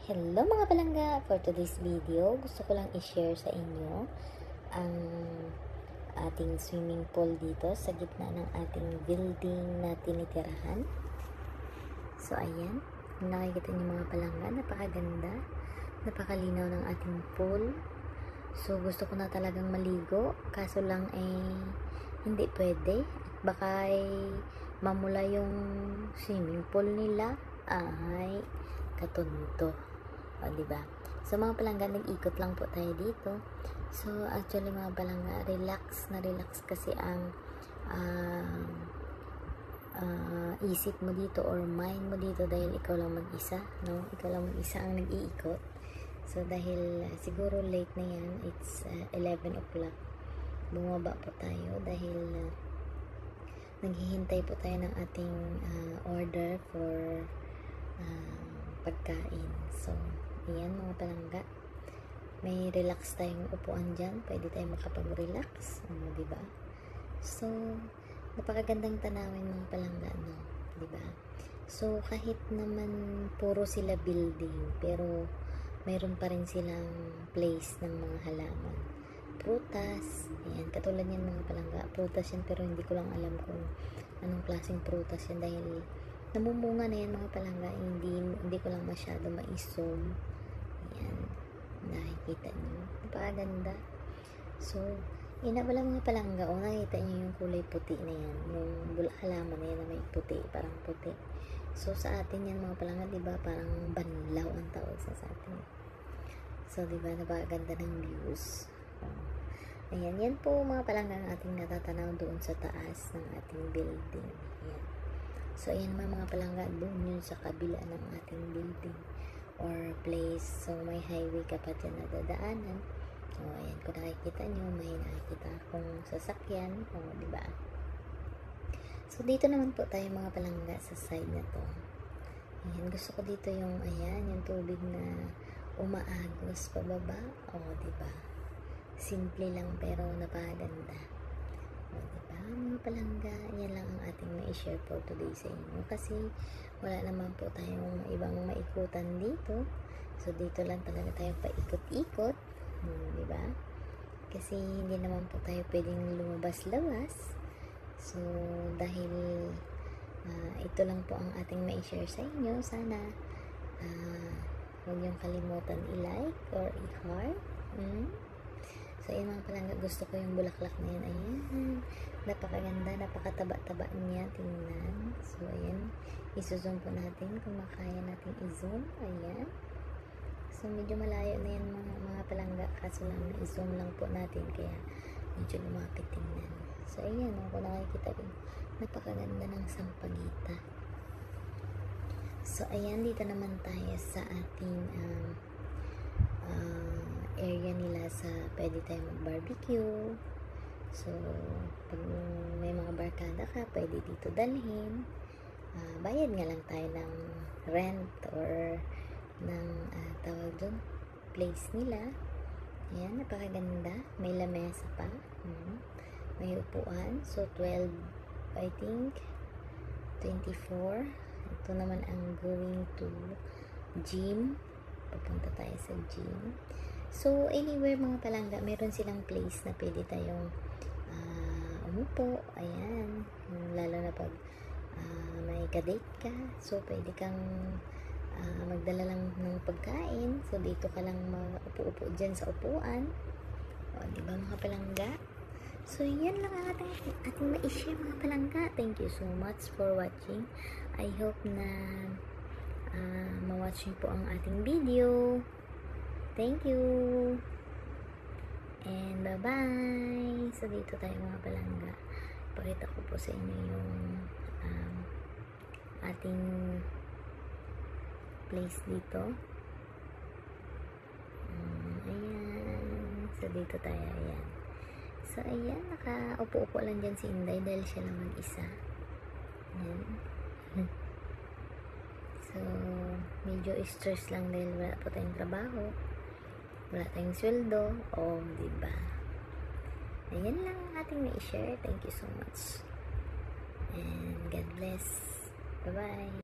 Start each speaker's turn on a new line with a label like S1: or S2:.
S1: Hello mga palangga! For today's video, gusto ko lang i-share sa inyo ang ating swimming pool dito sa gitna ng ating building na tinitirahan. So ayan, kung nakikita niyo mga palangga, napakaganda, napakalinaw ng ating pool. So gusto ko na talagang maligo, kaso lang hindi pwede. Baka mamula yung swimming pool nila. Ay, katunto. O, diba? So, mga palangga, nag-ikot lang po tayo dito. So, actually, mga palangga, relax na relax kasi ang isip mo dito or mind mo dito dahil ikaw lang mag-isa, no? Ikaw lang mag-isa ang nag-iikot. So, dahil siguro late na yan, it's 11 o'clock. Bumaba po tayo dahil naghihintay po tayo ng ating order for pagkain. So, ayan mga palangga, may relax tayong upuan dyan, pwede tayong makapag-relax, diba? So, napakagandang tanawin mga palangga, no? Diba? So, kahit naman puro sila building, pero mayroon pa rin silang place ng mga halaman. Prutas, ayan, katulad yan mga palangga, prutas yan, pero hindi ko lang alam kung anong klaseng prutas yan dahil namumunga na yan mga palangga, hindi ko lang masyado ma-zoom. Ayan, nakikita nyo, napakaganda. So, wala mga palangga, o nakikita nyo yung kulay puti na yan, yung halaman na yan na may puti, parang puti. So, sa atin yan mga palangga, diba, parang banlaw ang tawag sa atin. So, diba, napakaganda ng views. Ayan, yan po mga palangga ang ating natatanaw doon sa taas ng ating building. Ayan. So, ayan mga palangga, doon yun sa kabila ng ating building or place. So, may highway ka pa dyan na dadaanan. So, ayan, kung nakikita nyo, may nakikita akong sasakyan. O, diba? So, dito naman po tayo mga palangga sa side na to. Ayan, gusto ko dito yung, ayan, yung tubig na umaagos pababa. O, diba? Simple lang pero napakaganda. O, diba? Mga palangga, yan lang ang ating ma-share for today sa inyo. Kasi wala naman po tayong ibang maikutan dito. So, dito lang talaga tayo paikot-ikot. Diba? Kasi hindi naman po tayo pwedeng lumabas-labas. So, dahil ito lang po ang ating ma-share sa inyo. Sana huwag niyong kalimutan i-like or i-heart. So, ayun mga palangga, gusto ko yung bulaklak na yan. Ayan, napakaganda, napakataba-taba niya, tingnan. So, ayan, iso-zoom po natin kung makaya natin i-zoom. Ayan. So, medyo malayo na yan mga palangga, kaso lang i-zoom lang po natin, kaya medyo lumapit tingnan. So, ayan, kung nakikita rin, napakaganda ng sampagita. So, ayan, dito naman tayo sa ating area nila sa pwede tayo mag-barbecue. So, pag may mga barkada ka, pwede dito dalhin. Bayad nga lang tayo ng rent or ng tawag doon, place nila. Ayan, napakaganda. May lamesa pa. May upuan. So, 12, I think, 24. Ito naman ang going to gym. Papunta tayo sa gym. So, anywhere mga palangga, meron silang place na pwede tayong umupo. Ayan. Lalo na pag may kadate ka. So, pwede kang magdala lang ng pagkain. So, dito ka lang maupo-upo dyan sa upuan. O, diba mga palangga? So, yan lang ang ating ma-share mga palangga. Thank you so much for watching. I hope na ma-watch nyo po ang ating video. Thank you. And bye-bye. So, dito tayo mga palangga. Pakita ko po sa inyo yung ating place dito. Ayan. So, dito tayo. Ayan. So, ayan. Nakaupo-upo lang dyan si Inday dahil siya lang mag-isa. Ayan. So, medyo stress lang dahil wala po tayong trabaho. Wala tayong sweldo. O, diba? Ayan lang ang ating na-share. Thank you so much. And God bless. Bye-bye.